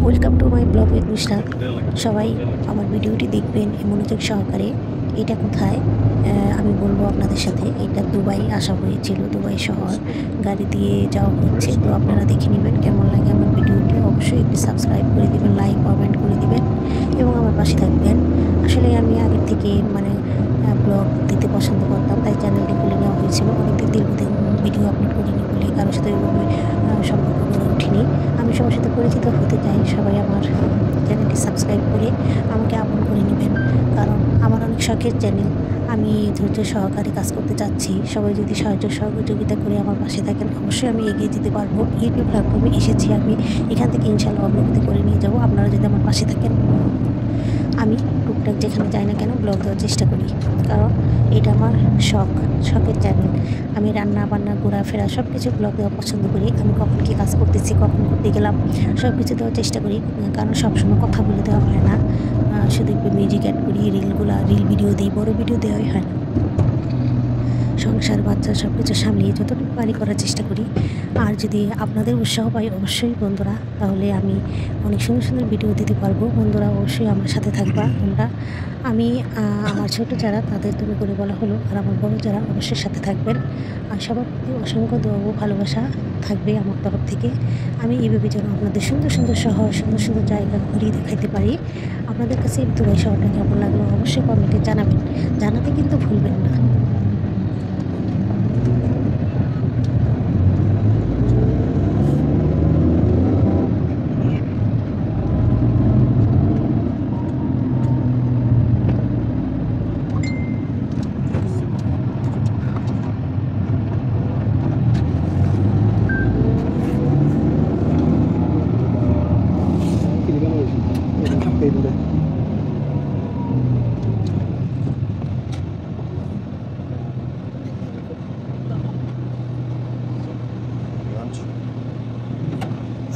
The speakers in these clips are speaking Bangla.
Welcome to my blog with mister. সবাই আমার ভিডিওটি দেখবেন মনোযোগ সহকারে। এটা কোথায় আমি বলবো আপনাদের সাথে। এটা দুবাই আসা হয়েছিল, দুবাই শহর গাড়ি দিয়ে যাওয়া হচ্ছে। তো আপনারা দেখে নেবেন কেমন লাগে আমার ভিডিওটি। অবশ্যই একটু সাবস্ক্রাইব করে দেবেন, লাইক কমেন্ট করে দেবেন এবং আমার পাশে থাকবেন। আসলে আমি আগের থেকে ব্লগ দিতে পছন্দ করতাম, তাই চ্যানেলটি খুলে নেওয়া হয়েছিল। অনেকদিন দীর্ঘদিন ভিডিও আপলোড করিনি বলে কারোর সাথে ওইভাবে সম্পর্ক গড়ে ওঠেনি। আমি সবার সাথে পরিচিত হতে চাই। সবাই আমার চ্যানেলটি সাবস্ক্রাইব করে আমাকে আপন করে নেবেন, কারণ আমার অনেক শখের চ্যানেল। আমি ধৈর্য সহকারে কাজ করতে চাচ্ছি। সবাই যদি সাহায্য সহযোগিতা করে আমার পাশে থাকেন, অবশ্যই আমি এগিয়ে যেতে পারবো। ইউটিউব প্ল্যাটফর্মে এসেছি আমি, এখান থেকে ইনশাআল্লাহ অগ্রগতি করে নিয়ে যাবো। আপনারা যদি আমার পাশে থাকেন, আমি টুকটাক যেখানে যাই না কেন ব্লগ দেওয়ার চেষ্টা করি, কারণ এটা আমার শখের চ্যানেল। আমি রান্না বান্না ঘোরাফেরা সব কিছু ব্লগ দেওয়া পছন্দ করি। আমি কখন কী কাজ করতেছি, কখন করতে গেলাম, সব কিছু দেওয়ার চেষ্টা করি, কারণ সবসময় কথা বলে দেওয়া হয় না। শুধু একটু মিউজিক অ্যাড করি, রিল ভিডিও দিই, বড় ভিডিও দেওয়াই হয় না। সংসার বাচ্চা সব কিছু সামলিয়ে যতটুকু পারি করার চেষ্টা করি। আর যদি আপনাদের উৎসাহ পাই অবশ্যই বন্ধুরা, তাহলে আমি অনেক সুন্দর সুন্দর ভিডিও দিতে পারবো। বন্ধুরা অবশ্যই আমার সাথে থাকবা তোমরা। আমি আমার ছোট যারা তাদের তুমি করে বলা হলো, আর আমার বড় যারা অবশ্যই সাথে থাকবেন। আর সবার প্রতি অসংখ্য দোয়া ও ভালোবাসা থাকবে আমার তরফ থেকে। আমি এইভাবে যেন আপনাদের সুন্দর সুন্দর শহর, সুন্দর সুন্দর জায়গা ঘুরিয়ে দেখাইতে পারি। আপনাদের কাছে দুবাই শহরটা কেমন লাগলো অবশ্যই কমেন্টে জানাবেন, জানাতে কিন্তু ভুলবেন না।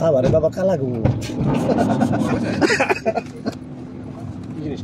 Abre baba kalagu. Ini